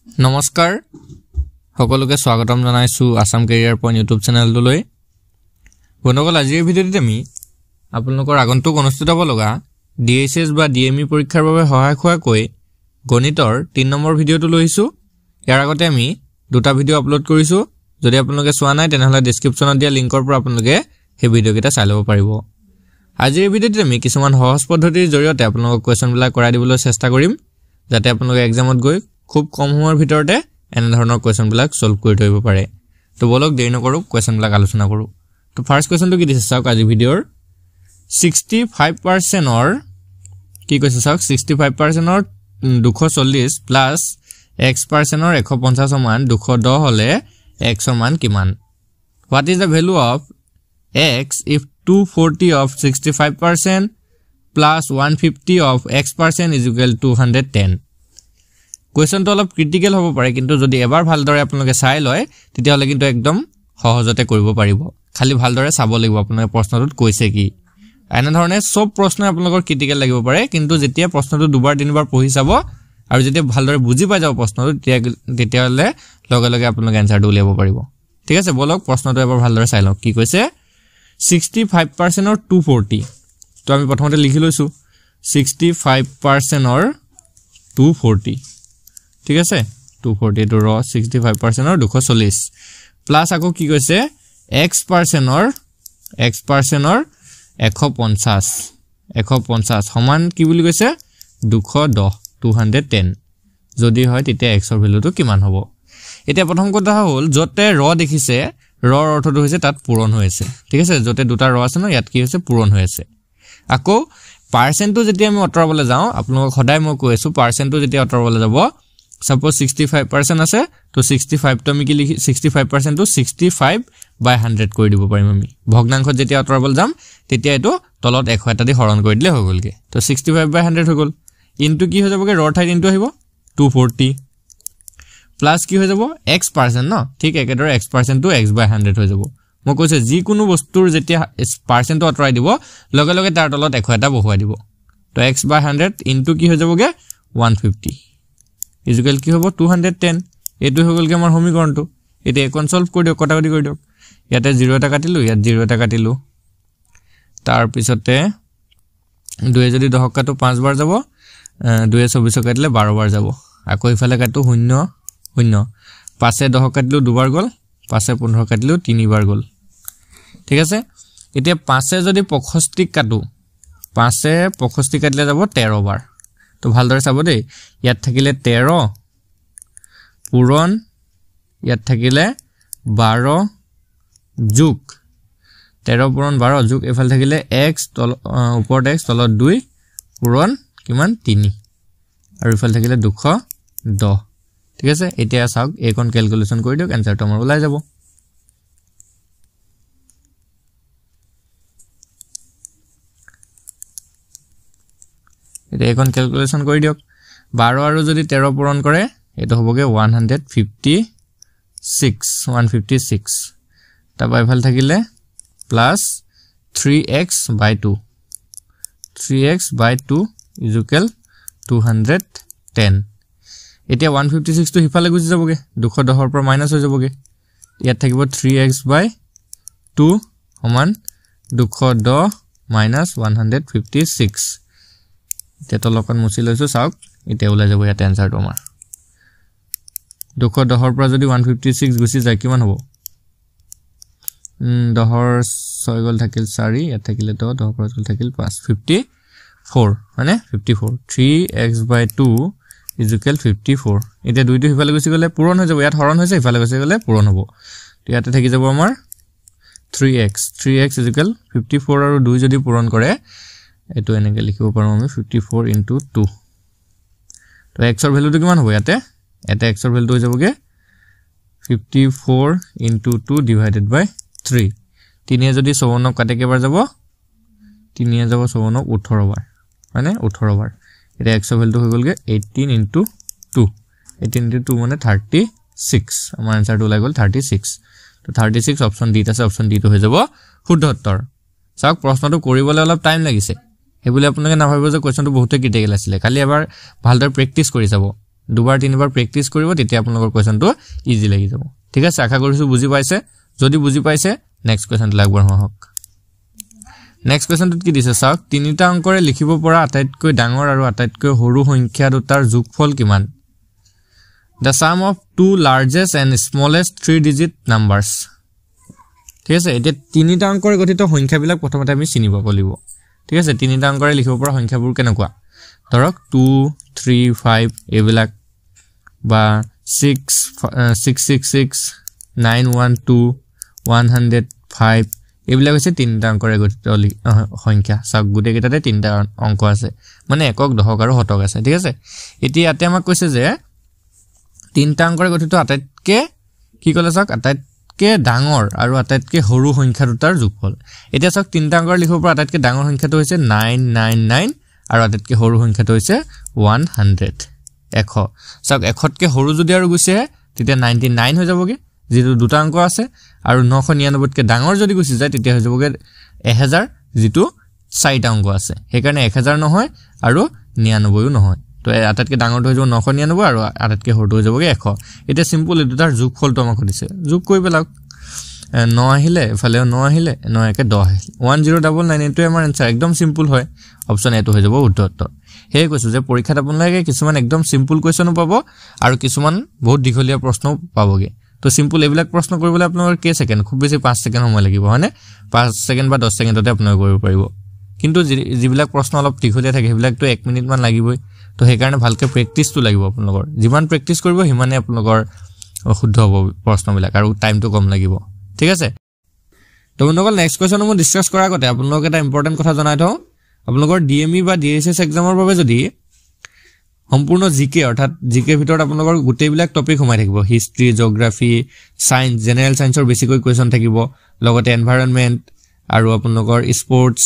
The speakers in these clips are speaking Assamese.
নমস্কাৰ সকলোকে স্বাগতম জনাইছো আসাম কেৰিয়াৰ পইণ্ট ইউটিউব চেনেলটোলৈ বন্ধুসকল আজিৰ ভিডিঅ'টোত আমি আপোনালোকৰ আগন্তুক অনুষ্ঠিত হ'ব লগা ডিএছএছ বা ডিএমই পৰীক্ষাৰ বাবে সহায়ক হোৱাকৈ গণিতৰ 3 নম্বৰ ভিডিঅ'টো লৈছো ইয়াৰ আগতে আমি দুটা ভিডিঅ' আপলোড কৰিছো যদি আপোনালোকে চোৱা নাই তেনেহলে ডেসক্ৰিপচনত দিয়া লিংকৰ পৰা আপোনালোকে সেই ভিডিঅ'কেইটা চাই ল'ব পাৰিব আজিৰ ভিডিঅ'টোত আমি কিছুমান সহজ পদ্ধতিৰ জৰিয়তে আপোনালোকক কোৱেশ্চনবিলাক কৰাই দিবলৈ চেষ্টা কৰিম যাতে আপোনালোকে এক্সামত গৈ খুব কম সময়ৰ ভিতৰতে এনে ধৰণৰ কোৱেশ্চনবিলাক সলভ কৰি থৈব পাৰে তো বলক দেৰি নকৰো কোৱেশ্চনবিলাক আলোচনা কৰো তো ফাৰ্স্ট কোৱেশ্চনটো কি দিছে চাওক আজি ভিডিঅ'ৰ 65% অৰ কি কৈছে চাওক 65% অৰ 240 প্লাস x% অৰ 150 সমান 210 হলে x সমান কিমান what is the value of x if 240 of 65% plus 150 of x% is equal to 110 question তো অলপ ক্ৰিটিক্যাল হ'ব পাৰে কিন্তু যদি এবাৰ ভালদৰে আপোনালোকে চাই লয় তেতিয়া হলে কিন্তু একদম সহজতে কৰিব পাৰিব খালি ভালদৰে চাব লাগিব আপোনালোকে প্ৰশ্নটোত কৈছে কি এনে ধৰণে সব প্ৰশ্ন আপোনালোকৰ ক্ৰিটিক্যাল লাগিব পাৰে কিন্তু যেতিয়া প্ৰশ্নটো দুবাৰ তিনিবাৰ পঢ়ি চাব আৰু যেতিয়া ভালদৰে বুজি পাই যাব প্ৰশ্নটো তেতিয়া হলে লগে লগে আপোনালোকে আনসাৰটো উলিয়াব পাৰিব ঠিক আছে বলক প্ৰশ্নটো এবাৰ ভালদৰে চাই লওক কি কৈছে 65% অৰ 240 তো আমি প্ৰথমতে লিখি লৈছো 65% অৰ 240 ঠিক আছে 240 to raw 65% or 240 plus আকৌ কি কৈছে x% or 150 সমান কি বুলি কৈছে 210 যদি হয় তেতিয়া x ৰ ভ্যালুটো কিমান হ'ব এতিয়া প্ৰথম কথা হ'ল যতে ৰ দেখিছে ৰৰ অৰ্থটো হৈছে তাত পূৰণ হৈছে ঠিক আছে যতে দুটা ৰ আছে ন ইয়াত কি হৈছে পূৰণ হৈছে আকৌ পাৰ্চেন্টটো যেতিয়া আমি অতৰাবলৈ যাওঁ আপোনালোকক সদায় মই কৈছো পাৰ্চেন্টটো যেতিয়া অতৰাবলৈ যাব suppose 65% আছে তো 65 তো আমি কি লিখি 65% তো 65/100 কৰি দিব পাৰিম আমি ভগ্নাংশ যেতিয়া অতৰাবলৈ যাম তেতিয়া এটো তলত 100 এটা দি হৰণ কৰি দিলে হৈ গলগে তো 65/100 হৈ গল ইনটু কি হৈ যাবগে ৰৰ ঠাইত ইনটু আহিব 240 প্লাস কি হৈ যাব x% ন ঠিক একেদৰে x% তো x/100 হৈ যাব মই কৈছে যি কোনো বস্তুৰ যেতিয়া পাৰ্চেন্ট অতৰাই দিব লগে লগে তাৰ তলত 100 এটা বহুৱাই দিব তো x/100 ইনটু কি হৈ যাবগে 150 ইকুয়াল কি হ'ব 210 এটো হৈ গলগে আমাৰ সমীকৰণটো এটা একন সলভ কৰি দিও কটাকটি কৰি দিও ইয়াতে 0 এটা কাটিলো ইয়াত 0 এটা কাটিলো তাৰ পিছতে 2 যদি 10 কাটো 5 বাৰ যাব 2 24 কাটিলে 12 বাৰ যাব আকৌ ইফালে কাটো 0 0 5 10 কাটিলো দুবাৰ গল 5 15 কাটিলো 3 বাৰ গল ঠিক আছে এতিয়া 5 যদি 65 কাটো 5 65 কাটিলে যাব 13 বাৰ তো ভালদৰে চাব দেই ইয়াত থাকিলে 13 পূৰণ ইয়াত থাকিলে 12 যোগ 13 পূৰণ 12 যোগ এফাল থাকিলে x ওপৰত x তলত 2 পূৰণ কিমান 3 আৰু এফাল থাকিলে 210 ঠিক আছে এতিয়া চাওক এইখন ক্যালকুলেশন কৰি দিওক আনসাৰটো আমাৰ ওলাই যাব এটা এখন ক্যালকুলেশন কৰি দিওক 12 আৰু যদি 13 পূৰণ কৰে এটো হ'বগে 156 তাবা ইফাল থাকিলে প্লাস 3x/2 210 এতিয়া 156 তো হিফালে গুছি যাবগে 210 ৰ পৰা মাইনাস হৈ যাবগে ইয়াত থাকিব 3x/2 সমান 210 minus 156 এতিয়া তলকন মুছি লৈছো চাওক এতিয়া ওলাই যাব ইয়াত আনসাৰটো আমাৰ 210 ৰ পৰা যদি 156 গুছি যায় কিমান হ'ব 10 ৰ 6 গল থাকিল 4 ইয়াত থাকিলে তো 10 পৰা গল থাকিল 5 54 মানে 54 3x/2 is equal 54 এতিয়া দুইটো হিফালে গুছি গলে পূৰণ হৈ যাব ইয়াত হৰণ হৈছে হিফালে গুছি গলে পূৰণ হ'ব তো ইয়াতে থাকি যাব আমাৰ 3x is equal 54 আৰু 2 যদি পূৰণ কৰে এটো এনেকে লিখিব পাৰো আমি 54 into 2 তো x ৰ ভ্যালুটো কিমান হ'ব ইয়াতে এটা x ৰ ভ্যালুটো হৈ যাবগে 54 into 2 divided by 3 3 যদি 54 কাটে কেবাৰ যাব 3 যাব 54 18 বাৰ মানে 18 বাৰ এটা x ৰ ভ্যালুটো হৈ গলগে 18 into 2 18 into 2 মানে 36 আমাৰ আনসাৰটো ওলাই গল 36 তো 36 অপচন ডি আছে অপচন ডি টো হৈ যাব শুদ্ধ উত্তৰ চাওক প্ৰশ্নটো কৰিবলৈ অলপ টাইম লাগিছে হেবুলে আপোনালোকে না ভাবিব যে কোৱেশ্চনটো বহুত ক্ৰিটিক্যাল আছিল খালি এবাৰ ভালদৰে প্ৰেক্টিস কৰি যাব দুবাৰ তিনিবাৰ প্ৰেক্টিছ কৰিব তেতিয়া আপোনালোকৰ কোৱেশ্চনটো ইজি লাগি যাব ঠিক আছে আশা কৰিছো বুজি পাইছে যদি বুজি পাইছে নেক্সট কোৱেশ্চনটো আগবঢ়াম হওক নেক্সট কোৱেশ্চনটো কি দিছে চাওক তিনিটা অংকৰে লিখিব পৰা আটাইতকৈ ডাঙৰ আৰু আটাইতকৈ সৰু সংখ্যা দুটাৰ যোগফল কিমান The sum of two largest and smallest 3-digit numbers ঠিক আছে এটা তিনিটা অংকৰে গঠিত সংখ্যাবিলাক প্ৰথমতে আমি চিনিব লাগিব ঠিক আছে তিনিটা অংকৰে লিখিব পৰা সংখ্যাবোৰ কেনেকুৱা ধৰক 2 3 5 এইবিলাক বা 666 912 105 এইবিলাক হৈছে তিনিটা অংকৰে গঠিত সংখ্যা চাওক গুটে কেইটাতে তিনিটা অংক আছে মানে একক দশক আৰু শতক আছে ঠিক আছে এতিয়া ইয়াতে আমাক কৈছে যে তিনিটা অংকৰে গঠিত আটাইতকৈ কি ক'লে চাওক আটাইতকৈ ডাঙৰ আৰু আটাইতকৈ সৰু সংখ্যা দুটাৰ যোগফল এতিয়া চাওক তিনিটা অংকৰে লিখিব পৰা আটাইতকৈ ডাঙৰ সংখ্যাটো হৈছে 999 আৰু আটাইতকৈ সৰু সংখ্যাটো হৈছে 100 100 চাওক 100তকৈ সৰু যদি আৰু গুছে তেতিয়া 99 হৈ যাবগে যেটো দুটা অংক আছে আৰু 999তকৈ ডাঙৰ যদি গুছি যায় তেতিয়া হৈ যাবগে 1000 যেটো চাৰিটা অংক আছে হেকাৰণে 1000 নহয় আৰু 99ও নহয় তো আটাইতকৈ ডাঙৰটো হৈ যাব 999 আৰু আটাইতকৈ সৰুটো হৈ যাবগে 100 এটা সিম্পল এই দুটাৰ যোগফলটো আমাক দিছে যোগ কৰি পেলাওক 9 আহিলে এফালে 9 আহিলে 9 একে 10 আহিলে 1099 এটো আমাৰ আনসাৰ একদম সিম্পল হয় অপচন এটো হৈ যাব উত্তৰ হে কৈছো যে পৰীক্ষাত আপোনালোকে কিছুমান একদম সিম্পল কোৱেশ্চনো পাব আৰু কিছুমান বহুত দীঘলীয়া প্ৰশ্ন পাবগে তো সিম্পল এইবিলাক প্ৰশ্ন কৰিবলৈ আপোনালোকৰ কে সেকেন্ড খুব বেছি 5 সেকেন্ড সময় লাগিব হয়নে 5 সেকেন্ড বা 10 সেকেন্ডতে আপোনালোকে কৰিব পাৰিব কিন্তু যিবিলাক প্ৰশ্ন অলপ দীঘলীয়া থাকে সেইবিলাকটো 1 মিনিট মান লাগিবই তো সেই কাৰণে ভালকে প্ৰেক্টিছটো লাগিব আপোনালোকৰ যিমান প্ৰেক্টিছ কৰিব হিমানে আপোনালোকৰ শুদ্ধ হ'ব প্ৰশ্নবিলাক আৰু টাইমটো কম লাগিব ঠিক আছে তো বন্ধুসকল নেক্সট কোৱেশ্চন মই ডিসকাস কৰাৰ আগতে আপোনালোকক এটা ইম্পৰ্টেন্ট কথা জনাই থওঁ আপোনালোকৰ ডিএমই বা ডিএসএস এক্সামৰ বাবে যদি সম্পূৰ্ণ জিকে অৰ্থাৎ জিকে ভিতৰত আপোনালোকৰ গোটেইবিলাক টপিক সোমাই থাকিব হিষ্ট্ৰি জিওগ্ৰাফি সায়েন্স জেনাৰেল সায়েন্সৰ বেছিকৈ কোৱেশ্চন থাকিব লগতে এনভায়ৰনমেন্ট আৰু আপোনালোকৰ স্পৰ্টছ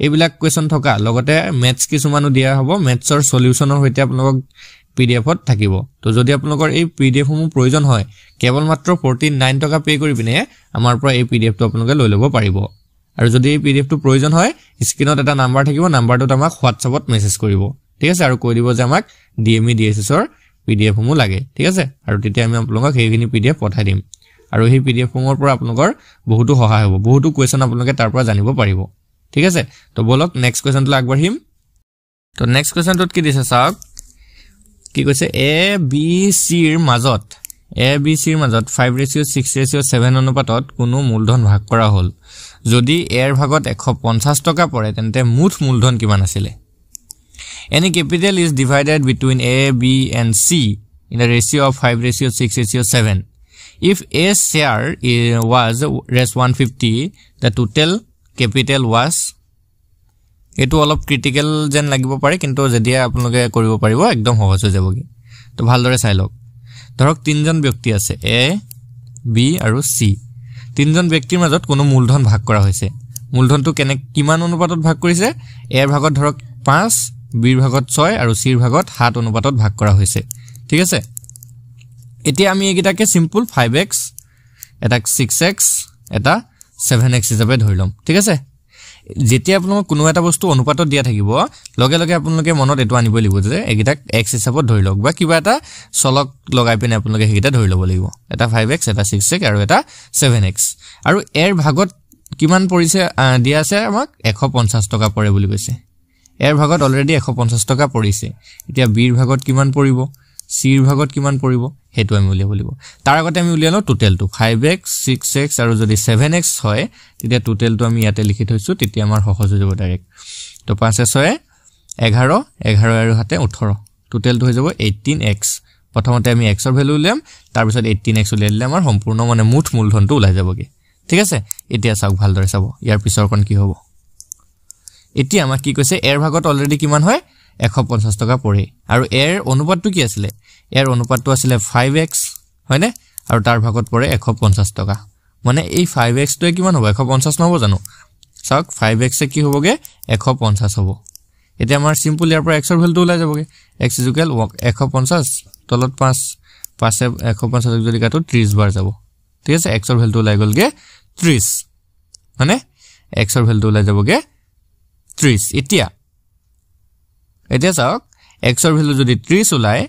এইবিলাক কোৱেশ্চন থকা লগতে ম্যাথছ কিছুমানো দিয়া হ'ব ম্যাথছৰ সলিউশনৰ হৈতে আপোনালোকক পিডিএফত থাকিব তো যদি আপোনালোকৰ এই পিডিএফ সমূহ প্ৰয়োজন হয় কেৱল মাত্ৰ 49 টকা পে কৰি পিনে আমাৰ পৰা এই পিডিএফটো আপোনালোকে লৈ ল'ব পাৰিব আৰু যদি এই পিডিএফটো প্ৰয়োজন হয় স্ক্ৰিনত এটা নাম্বাৰ থাকিব নাম্বাৰটোত আমাক হোৱাটছআপত মেছেজ কৰিব ঠিক আছে আৰু কৈ দিব যে আমাক ডিএমই ডিএসএছৰ পিডিএফ সমূহ লাগে ঠিক আছে আৰু তেতিয়া আমি আপোনালোকক সেইখিনি পিডিএফ পঠাই দিম আৰু সেই পিডিএফ সমূহৰ পৰা আপোনালোকৰ বহুতো সহায় হ'ব বহুতো কোৱেশ্চন আপোনালোকে তাৰ পৰা জানিব পাৰিব ঠিক আছে তো বলক নেক্সট কোৱেশ্চনটো আগবাঢ়িম তো নেক্সট কোৱেশ্চনটোত কি দিছে চাওক কি কৈছে এ বি সি ৰ মাজত 5:6:7 অনুপাতত কোনো মূলধন ভাগ কৰা হল যদি এৰ ভাগত 150 টকা পৰে তেন্তে মুঠ মূলধন কিমান আছিল Any capital is divided between A, B and C in a ratio of 5:6:7. If A's share was -150, the total capital was eto অলপ ক্রিটিক্যাল যেন লাগিব পাৰে কিন্তু যদি আপোনালোকে কৰিব পাৰিব একদম সহজ হৈ যাবগে তো ভালদৰে চাই লওক ধৰক তিনজন ব্যক্তি আছে A, B আৰু C তিনজন ব্যক্তিৰ মাজত কোনো মূলধন ভাগ কৰা হৈছে মূলধনটো কিমান অনুপাতত ভাগ কৰিছে A ৰ ভাগত ধৰক 5 B ৰ ভাগত 6 আৰু C ৰ ভাগত 7 অনুপাতত ভাগ কৰা হৈছে ঠিক আছে এতিয়া আমি একিটাকে সিম্পল 5x এটা 6x এটা 7x হিচাপে ধৰি লম ঠিক আছে যেতিয়া আপোনালোক কোনো এটা বস্তু অনুপাতত দিয়া থাকিব লগে লগে আপোনালোকে মনত এটো আনিব লাগিব যে একিটা x হিচাপত ধৰি লওক বা কিবা এটা চলক লগাই পিনে আপোনালোকে হেকিটা ধৰি লব লাগিব এটা 5x এটা 6x আৰু এটা 7x আৰু এৰ ভাগত কিমান পৰিছে দিয়া আছে আমাক 150 টকা পৰে বুলি কৈছে এৰ ভাগত অলৰেডি 150 টকা পৰিছে এতিয়া বি ৰ ভাগত কিমান পৰিব সি ৰ ভাগত কিমান পৰিব হেতু আমি উলিয়াব লাগিব তাৰ আগতে আমি উলিয়ালো টোটেলটো 5x 6x আৰু যদি 7x হয় তেতিয়া টোটেলটো আমি ইয়াতে লিখি থৈছো তেতিয়া আমাৰ সহজ হৈ যাব ডাইৰেক্ট তো 5 6 11 11 আৰু হাতে 18 টোটেলটো হৈ যাব 18x প্ৰথমতে আমি x ৰ ভ্যালু উলিয়াম তাৰ পিছত 18x উলিয়াই দিলে আমাৰ সম্পূৰ্ণ মানে মুঠ মূলধনটো ওলাই যাবগে ঠিক আছে এতিয়া চাওক ভালদৰে চাব ইয়াৰ পিছৰখন কি হ'ব এতিয়া আমাক কি কৈছে এৰ ভাগত অলৰেডি কিমান হয় 150 টকা পৰে আৰু এৰ অনুপাতটো কি আছিল এৰ অনুপাতটো আছিল 5x হয়নে আৰু তাৰ ভাগত পৰে 150 টকা মানে এই 5x টো কিমান হ'ব 150 নহব জানো চাওক 5x এ কি হ'বগে 150 হ'ব এতিয়া আমাৰ সিম্পল ইয়াৰ পৰা x ৰ ভ্যালুটো ওলাই যাবগে x = 150 তলত 5 5 150 যদি কাটো 30 বাৰ যাব ঠিক আছে x ৰ ভ্যালুটো ওলাই গলগে 30 মানে x ৰ ভ্যালুটো ওলাই যাবগে 30 এতিয়া চাওক x ৰ ভ্যালু যদি 30 ওলাই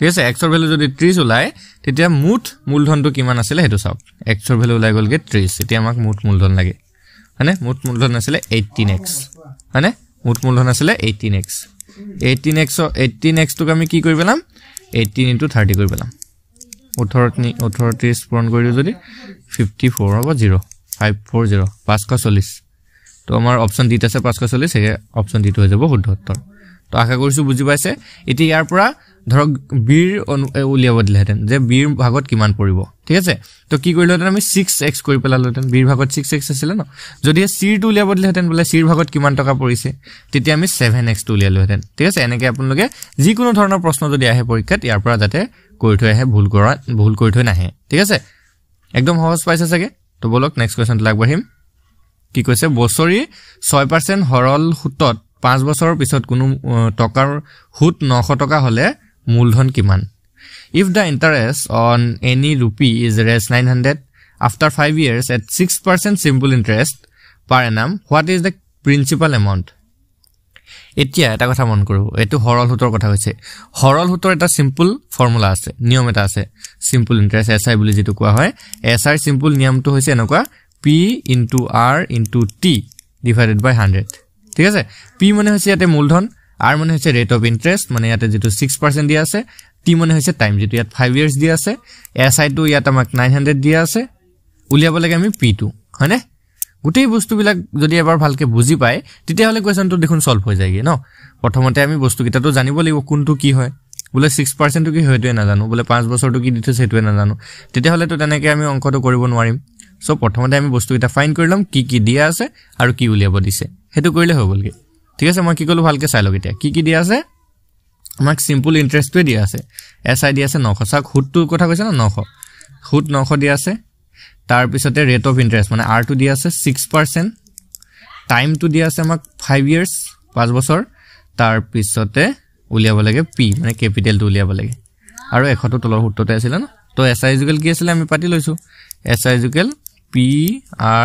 ঠিক আছে x ৰ ভ্যালু যদি 30 ওলাই তেতিয়া মুঠ মূলধনটো কিমান আছিল হেতু চাওক x ৰ ভ্যালু ওলাই গলগে 30 এতিয়া আমাক মুঠ মূলধন লাগে মানে মুঠ মূলধন আছিল 18x মানে মুঠ মূলধন আছিল 18x 18x টোক আমি কি কৰি পেলাম 18 * 30 কৰি পেলাম 18 পূৰণ কৰি যদি 54 হ'ব 0 540 540 তো আমাৰ অপচন ডিত আছে 540 हे অপচন ডিটো হৈ যাব শুদ্ধ উত্তৰ তো আশা কৰিছো বুজি পাইছে এটি ইয়াৰ পৰা ধৰক বীৰ উলিয়াব দিলেহেতেন যে বীৰ ভাগত কিমান পৰিব ঠিক আছে তো কি কৰিলহেতেন আমি 6x কৰি পেলালহেতেন বীৰ ভাগত 6x আছিল ন যদি c টো উলিয়াব দিলেহেতেন বলে c ভাগত কিমান টকা পৰিছে তেতিয়া আমি 7x টো উলিয়ালহেতেন ঠিক আছে এনেকৈ আপোনালোকে যিকোনো ধৰণৰ প্ৰশ্ন যদি আহে পৰীক্ষাত ইয়াৰ পৰা যাতে কৰি থৈ আহে ভুল কৰি থৈ নাহে ঠিক আছে একদম সহজ পাইছে চাগে তো বলক নেক্সট কোৱেশ্চনটো আগবাঢ়িম কি কৈছে বছৰি 6% হৰল সুতত 5 বছৰৰ পিছত কোনো টকাৰ সুত 900 টকা হলে মূলধন কিমান if the interest on any rupee is raised 900 after 5 years at 6% simple interest per annum what is the principal amount এতিয়া এটা কথা মন কৰো এটো হৰল সুতৰ কথা কৈছে হৰল সুতৰ এটা সিম্পল ফৰ্মুলা আছে নিয়ম এটা আছে সিম্পল ইন্টাৰেস্ট এসআই বুলি যেটো কোৱা হয় এসআই সিম্পল নিয়মটো হৈছে এনেকুৱা p into r into t divided by 100 ঠিক আছে p মানে হৈছে ইয়াতে মূলধন r মানে হৈছে ৰেট অফ ইন্টাৰেস্ট মানে ইয়াতে যেটো 6% দিয়া আছে t মানে হৈছে টাইম যেটো ইয়াত 5 ইয়ার্স দিয়া আছে এসআই টো ইয়াত আমাক 900 দিয়া আছে উলিয়াব লাগে আমি p2 হয়নে গুটেই বস্তুবিলাক যদি এবাৰ ভালকে বুজি পায় তেতিয়া হলে কোৱেশ্চনটো দেখুন সলভ হৈ যায়গে ন প্ৰথমতে আমি বস্তুকিটাটো জানিব লাগিব কোনটো কি হয় বলে 6% টো কি হয়টোৱে না জানো বলে 5 বছৰটো কি দিছে সেটোৱে না জানো তেতিয়া হলে তো তেনেকৈ আমি অংকটো কৰিব নোৱাৰিম সো প্ৰথমতে আমি বস্তুকিটা ফাইন কৰিলাম কি দিয়া আছে আৰু কি উলিয়াব দিছে হেতু কৰিলে হৈ গলগে ঠিক আছে মই কি কলো ভালকে চাই লগ এতিয়া কি দিয়া আছে আমাক সিম্পল ইন্টাৰেস্টটোৱে দিয়া আছে এসআই দিয়া আছে 900 সাক হুতটো কথা কৈছে না 900 হুত 900 দিয়া আছে তাৰ পিছতে ৰেট অফ ইন্টাৰেস্ট মানে r টো দিয়া আছে 6% টাইম টো দিয়া আছে আমাক 5 ইয়ার্স 5 বছৰ তাৰ পিছতে উলিয়াব লাগে p মানে ক্যাপিটাল টো উলিয়াব লাগে আৰু 100 টো তলৰ হুততে আছিল ন তো এসআই ইকুৱেল কি আছিল আমি পাতি লৈছো SI equal p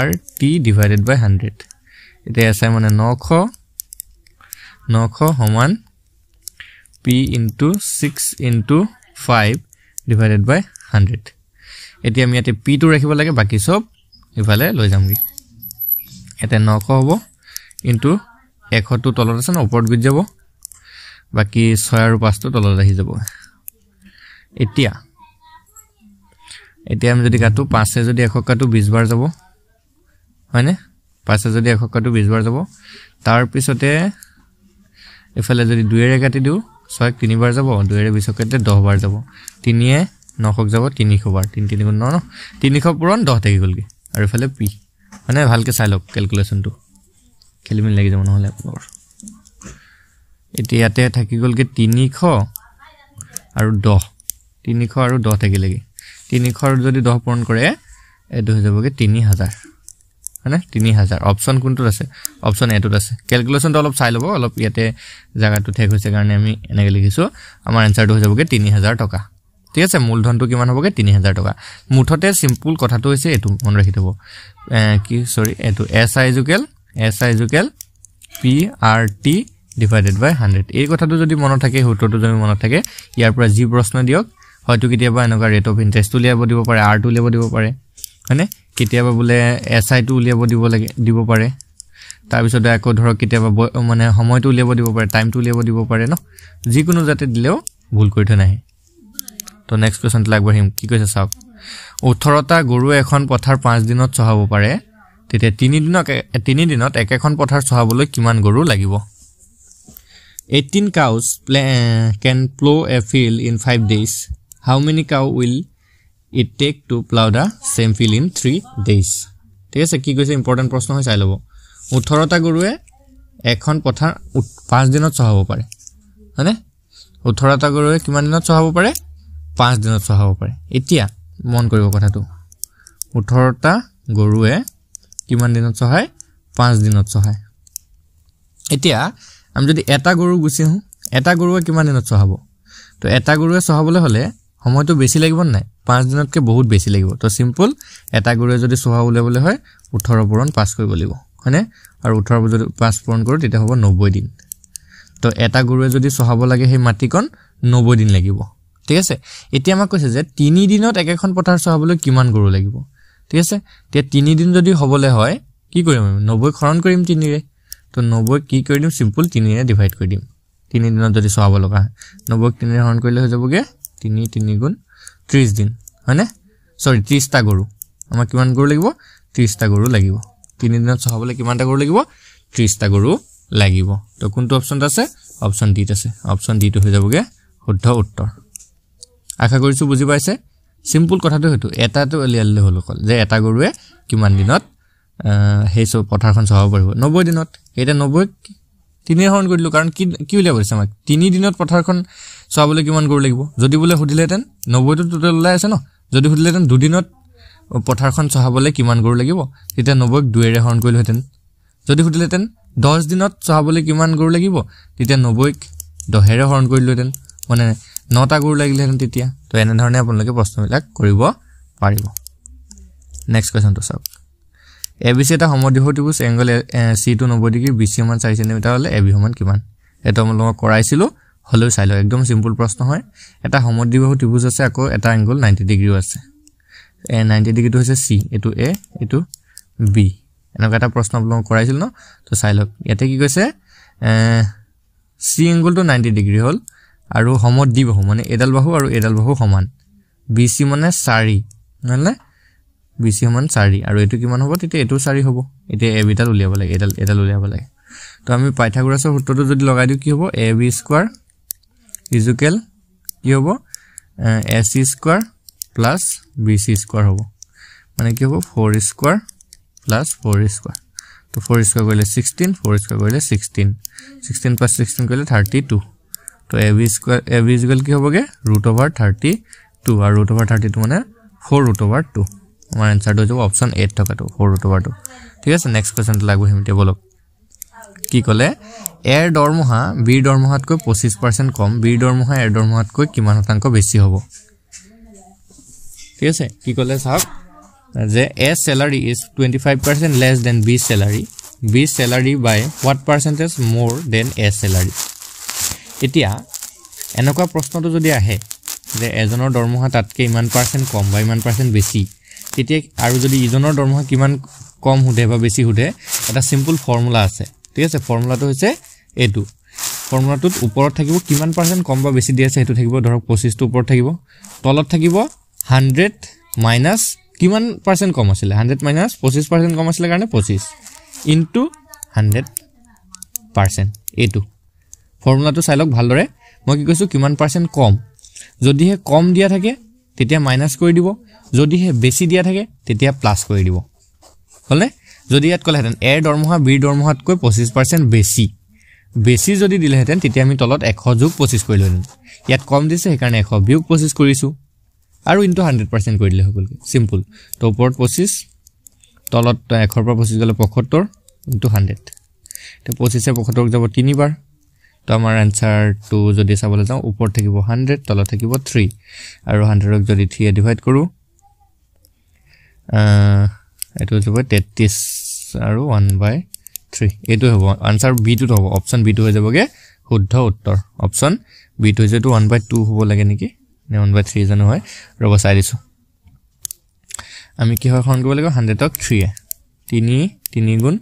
r t divided by 100 এটা এসআই মানে 900 সমান p into 6 into 5 divided by 100 এতিয়া আমি ইয়াতে p টো ৰাখিব লাগে বাকি সব ইফালে লৈ যামগে এটা 900 হ'ব ইনটু 100 টো তলত আছে না ওপৰত গৈ যাব বাকি 6 আৰু 5 টো তলত আহি যাব এতিয়া আমি যদি কাটো 5 এ যদি 100 কাটো 20 বাৰ যাব হয়নে 5 এ যদি 100 কাটো 20 বাৰ যাব তাৰ পিছতে ইফালে যদি 2 এৰে কাটি দিও 6 3 বাৰ যাব 2 এৰে 20 কাটে 10 বাৰ যাব 3 এ 900 যাব 300 বাৰ 3 3 গুণ 9 300 পূৰণ 10 থাকি গলগে আৰু ইফালে p মানে ভালকে চাই লওক ক্যালকুলেশনটো খেলিমিল লাগি যাব নহলে আপোনাৰ এতিয়াতে থাকি গলগে 300 আৰু 10 300 আৰু 10 থাকি লাগি 300 যদি 10 পূৰণ কৰে এটো হৈ যাবগে 3000 মানে 3000 অপচন কোনটো আছে অপচন এটোত আছে ক্যালকুলেশনটো অলপ চাই লব অলপ ইয়াতে জায়গাটো ঠেক হৈছে কাৰণে আমি এনেকৈ লিখিছো আমাৰ আনসাৰটো হৈ যাবগে 3000 টকা ঠিক আছে মূলধনটো কিমান হ'বগে 3000 টকা মুঠতে সিম্পল কথাটো হৈছে এটো মন ৰাখি থব কি সৰি এটো SI equal p r t divided by 100 এই কথাটো যদি মনত থাকে হুতটো যদি মনত থাকে ইয়াৰ পৰা যি প্ৰশ্ন দিয়ক হয়তো কেতিয়াবা এনেকুৱা ৰেট অফ ইন্টাৰেস্ট উলিয়াব দিব পাৰে r টো উলিয়াব দিব পাৰে হয়নে কেতিয়াবা বলে এসআই টো উলিয়াব দিব পাৰে তাৰ পিছতে আকৌ ধৰক কেতিয়াবা মানে সময়টো উলিয়াব দিব পাৰে টাইমটো উলিয়াব দিব পাৰে ন যিকোনো যাতে দিলেও ভুল কৰি থৈ নাহে তো নেক্সট কোৱেশ্চনটো আগবাঢ়িম কি কৈছে চাওক 18টা গৰু এখন পথাৰ 5 দিনত চহাব পাৰে তেতিয়া 3 দিনত এখন পথাৰ চহাবলৈ কিমান গৰু লাগিব 18 cows can plow a field in 5 days how many cow will it take to plow the same field in 3 days ঠিক আছে কি কৈছে ইম্পৰ্টেন্ট প্ৰশ্ন হৈ চাই লব 18টা গৰুৱে এখন পথাৰ 5 দিনত চহাব পাৰে হয়নে 18টা গৰুৱে কিমান দিনত চহাব পাৰে 5 দিনত চহাব পাৰে এতিয়া মন কৰিব কথাটো 18টা গৰুৱে কিমান দিনত চহায় 5 দিনত চহায় এতিয়া আমি যদি এটা গৰু গুছি হু এটা গৰুৱে কিমান দিনত চহাব তো এটা গৰুৱে চহাবলৈ হলে সময়টো বেছি লাগিব নাই 5 দিনতকে বহুত বেছি লাগিব তো সিম্পল এটা গৰুৱে যদি চহাবলৈ বলে হয় 18 পূৰণ 5 কৰিব লাগিব হয়নে আৰু 18 যদি 5 পূৰণ কৰো তেতিয়া হ'ব 90 দিন তো এটা গৰুৱে যদি চহাব লাগে সেই মাটিকন 90 দিন লাগিব ঠিক আছে এতিয়া আমাক কৈছে যে 3 দিনত একেখন পথাৰ চহাবলৈ কিমান গৰু লাগিব ঠিক আছে তে 3 দিন যদি হবলে হয় কি কৰিম আমি 90 খৰণ কৰিম 3 ৰে তো 90 কি কৰি দিম সিম্পল 3 ৰে ডিভাইড কৰি দিম 3 দিনত যদি চহাব লগা 90 3 ৰে হৰণ কৰিলে হৈ যাবগে 3 3 গুণ 30 দিন হয়নে সৰি 30 টা গৰু আমাক কিমান গৰু লাগিব 30 টা গৰু লাগিব 3 দিনত চহাবলৈ কিমানটা গৰু লাগিব 30 টা গৰু লাগিব তো কোনটো অপচন আছে অপচন ডি আছে অপচন ডি টো হৈ যাবগে শুদ্ধ উত্তৰ আশা কৰিছো বুজি পাইছে সিম্পল কথাটো হেতু এটাটো উলিয়ালে হল কল যে এটা গৰুৱে কিমান দিনত হেই সব পথাৰখন চহাব পাৰিব 90 দিনত এটা 90 3 হৰণ কৰিলো কাৰণ কি উলিয়া কৰিছে আমাক 3 দিনত পথাৰখন চহাবলৈ কিমান গৰু লাগিব যদি বলে হুদিলেতেন 90 টো টোটাল ওলাই আছে ন যদি হুদিলেতেন দুদিনত পথাৰখন চহাবলৈ কিমান গৰু লাগিব তেতিয়া 90 2 ৰে হৰণ কৰিলো হেতেন যদি হুদিলেতেন 10 দিনত চহাবলৈ কিমান গৰু লাগিব তেতিয়া 90 10 ৰে হৰণ কৰিলো হেতেন মানে 9টা গৰু লাগিলে হেতেন তেতিয়া তো এনে ধৰণে আপোনালোকে প্ৰশ্নবিলাক কৰিব পাৰিব নেক্সট কোৱেশ্চন তো চাওক ABC এটা সমদ্বিবাহু ত্ৰিভুজ এংগল C টো 90 ডিগ্ৰী BC সমান 4 সেন্টিমিটাৰ হলে AB সমান কিমান এটা মই কৰাইছিলো হলেও চাই লও একদম সিম্পল প্ৰশ্ন হয় এটা সমদ্বিবাহু ত্ৰিভুজ আছে আকৌ এটা এংগল 90 ডিগ্ৰী আছে 90 ডিগ্ৰীটো হৈছে C এটো A এটো B এনেকা এটা প্ৰশ্ন আপোনাক কৰাইছিল ন তো চাই লওক ইয়াতে কি কৈছে C এংগলটো 90 ডিগ্ৰী হল আৰু সমদ্বিবাহু মানে এডাল বাহু আৰু এডাল বাহু সমান BC মানে 4 নহলে BC সমান 4 আৰু এটো কিমান হ'ব তেতিয়া এটো 4 হ'ব এতিয়া AB ডাল উলিয়াব লাগে এডাল উলিয়াব লাগে তো আমি পাইথাগোৰাছৰ সূত্ৰটো যদি লগাই দিও কি হ'ব AB স্কয়াৰ ইকুৱেল কি হ'ব AC square plus BC square হ'ব মানে কি হ'ব 4 স্কয়াৰ প্লাস 4 স্কয়াৰ তো 4 স্কয়াৰ কৰিলে 16 4 স্কয়াৰ কৰিলে 16 প্লাস 16 কৰিলে 32 তো AB ইকুৱেল কি হ'বগে √32 আৰু √32 মানে 4√2 আমাৰ आंसर হৈ যাব অপচন 8 টকাটো 4√2 ঠিক আছে নেক্সট কোৱেশ্চন লাগব হিমতে বলক কি কলে এৰ দৰমহা বি দৰমহাতকৈ 25% কম বি দৰমহা এৰ দৰমহাতকৈ কিমান শতাংশ বেছি হ'ব ঠিক আছে কি কলে সাহেব যে A salary is 25% less than B salary by what percentage more than A salary এতিয়া এনেকুৱা প্ৰশ্নটো যদি আহে যে এজনৰ দৰমহা তাতকৈ ইমান পাৰ্সেন্ট কম বা ইমান পাৰ্সেন্ট বেছি তেতিয়া আৰু যদি ইজনৰ দৰমহা কিমান কম হুদে বা বেছি হুদে এটা সিম্পল ফৰ্মুলা আছে ঠিক আছে ফৰ্মুলাটো হৈছে এটো ফৰ্মুলাটোত ওপৰত থাকিব কিমান পাৰ্সেন্ট কম বা বেছি দিয়া আছে হেতু থাকিব ধৰক 25 টো ওপৰত থাকিব তলত থাকিব 100 মাইনাস কিমান পাৰ্সেন্ট কম আছিল 100 মাইনাস 25% কম আছিল কাৰণে 25 ইনটু 100% এটো ফৰ্মুলাটো চাই লওক ভালদৰে মই কি কৈছো কিমান পাৰ্সেন্ট কম যদি হে কম দিয়া থাকে তেতিয়া মাইনাস কৰি দিব যদি হে বেছি দিয়া থাকে তেতিয়া প্লাস কৰি দিব হলে যদি ইয়াত কলে হেতেন এৰ দৰমহা বি দৰমহাতকৈ 25% বেছি যদি দিলে হেতেন তেতিয়া আমি তলত 100 যোগ 25 কৰিলো ইয়াত কম দিছে সেই কাৰণে 100 বিয়োগ 25 কৰিছো আৰু ইনটু 100% কৰি দিলে হৈ গল সিম্পল তো ওপৰত 25 তলত 100 পৰা 25 গলে 75 ইনটু 100 তো 25 এ 75 যাব 3 বাৰ তো আমাৰ आंसर টু যদি চাবলৈ যাও ওপৰ থাকিব 100 তলত থাকিব 3 আৰু 100 ক যদি 3 এ ডিভাইড কৰো এটো যাব 33 আৰু 1/3 এটো হ'ব आंसर বি টো হ'ব অপচন বি টো হৈ যাবগে শুদ্ধ উত্তৰ অপচন বি টো যেটো 1/2 হ'ব লাগে নেকি নে 1/3 জানো হয় ৰব চাই দিছো আমি কি হয় খন কৰিব লাগিব 100 ক 3 এ 3 গুণ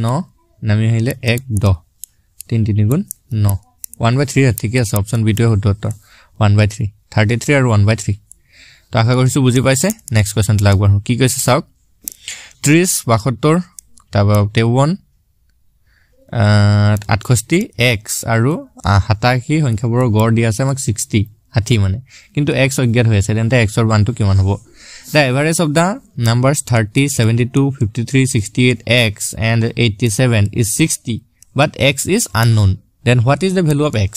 9 নামি আহিলে 1 10 3 গুণ 9 1/3 ঠিক আছে অপচন বি টো শুদ্ধ উত্তৰ 1/3 33 আৰু 1/3 তো আশা কৰিছো বুজি পাইছে নেক্সট কোৱেশ্চন লাগব কি কৈছে চাওক 30 72 তাবা 53 68 x আৰু 87 সংখ্যাবোৰৰ গড় দিয়া আছে আমাক 60 60 মানে কিন্তু x অজ্ঞাত হৈ আছে তেন্তে x ৰ মানটো কিমান হ'ব The average of the numbers 30 72 53 68 x and 87 is 60 but x is unknown then what is the value of x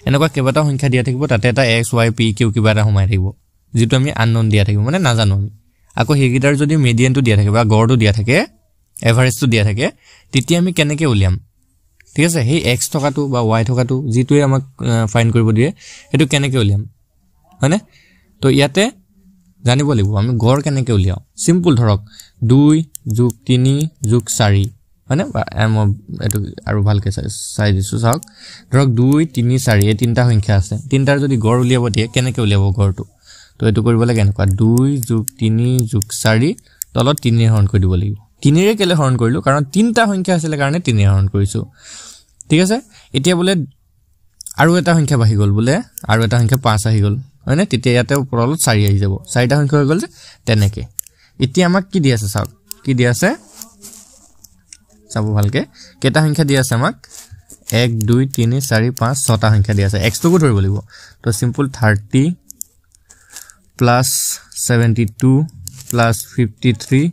এনেকুৱা কেইবাটা সংখ্যা দিয়া থাকিব তাতে এটা x y p q কিবা এটা সোমাই থাকিব যেটো আমি unknown দিয়া থাকিব মানে নাজানো আমি আকৌ হেগিটাৰ যদি মিডিয়ানটো দিয়া থাকে বা গড়টো দিয়া থাকে এভাৰেজটো দিয়া থাকে তেতিয়া আমি কেনেকৈ উলিয়াম ঠিক আছে হেই x থকাটো বা y থকাটো যেটোই আমাক ফাইন্ড কৰিব দিয়ে হেতু কেনেকৈ উলিয়াম হয়নে তো ইয়াতে জানিব লাগিব আমি গড় কেনেকৈ উলিয়াও সিম্পল ধৰক 2 + 3 + 4 হয়নে মই এটো আৰু ভালকে চাই দিছো চাওক ধৰক 2 3 4 এই তিনটা সংখ্যা আছে তিনটাৰ যদি গড় উলিয়াব দিয়ে কেনেকৈ উলিয়াব গড়টো তো এটো কৰিব লাগে এনেকুৱা 2 + 3 + 4 তলত 3 হৰণ কৰি দিব লাগিব 3 ৰে কেলে হৰণ কৰিলো কাৰণ তিনটা সংখ্যা আছিল কাৰণে 3 হৰণ কৰিছো ঠিক আছে এতিয়া বলে আৰু এটা সংখ্যা বাহি গল বলে আৰু এটা সংখ্যা 5 আহি গল হয়নে তেতিয়া ইয়াতে ওপৰলত 4 আহি যাব 4টা সংখ্যা হৈ গল যে তেনেকে এতিয়া আমাক কি দি আছে চাওক কি দি আছে চাবো ভালকে কেটা সংখ্যা দি আছে আমাক 1 2 3 4 5 6টা সংখ্যা দি আছে x তো কো ধৰিব লাগিব তো simple 30 plus 72 plus 53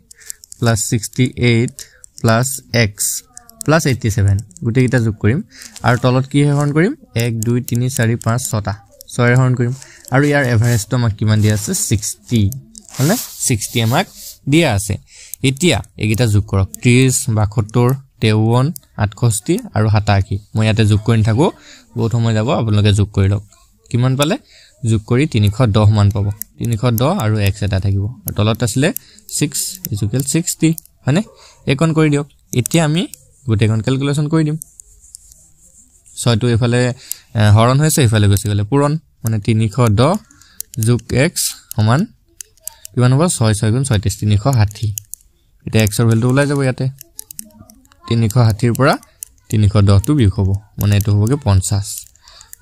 plus 68 plus x plus 87 গুটে কিটা যোগ কৰিম আৰু তলত কি হৰণ কৰিম 1 2 3 4 5 6টা 6 হৰণ কৰিম আৰু ইয়াৰ এভাৰেজটো আমাক কিমান দিয়া আছে 60 হলে 60 আমাক দিয়া আছে এতিয়া এগিটা যোগ কৰক 30 72 53 68 আৰু 87 মই ইয়াতে যোগ কৰি থাকো বহুত সময় যাব আপোনালোকে যোগ কৰি লওক কিমান পালে যোগ কৰি 310 মান পাব 310 আৰু x এটা থাকিব আৰু তলত আছিল 6 = 60 হয়নে একন কৰি দিওক এতিয়া আমি গোটেইখন ক্যালকুলেশন কৰি দিম 6 টো এফালে হৰণ হৈছে এফালে গৈছে গলে পূৰণ মানে 310 যোগ x সমান কিমান হ'ব 6 6 * 36 360 এটা x ৰ ভ্যালু ওলাই যাব ইয়াতে 360 ৰ পৰা 310 টো বিয়োগ হ'ব মানে এটো হ'বগে 50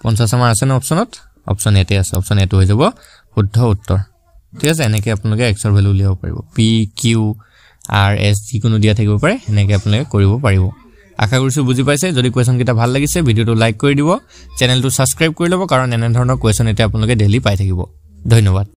50 আমাৰ আছে না অপচনত অপচন এতে আছে অপচন এটো হৈ যাব শুদ্ধ উত্তৰ ঠিক আছে এনেকৈ আপোনালোকে x ৰ ভ্যালু উলিয়াব পাৰিব p q r s যিকোনো দিয়া থাকিব পাৰে এনেকৈ আপোনালোকে কৰিব পাৰিব আশা কৰিছো বুজি পাইছে যদি কোৱেশ্চন কিটা ভাল লাগিছে ভিডিওটো লাইক কৰি দিব চেনেলটো সাবস্ক্ৰাইব কৰি লব কাৰণ এনে ধৰণৰ কোৱেশ্চন এটা আপোনালোকে ডেইলি পাই থাকিব ধন্যবাদ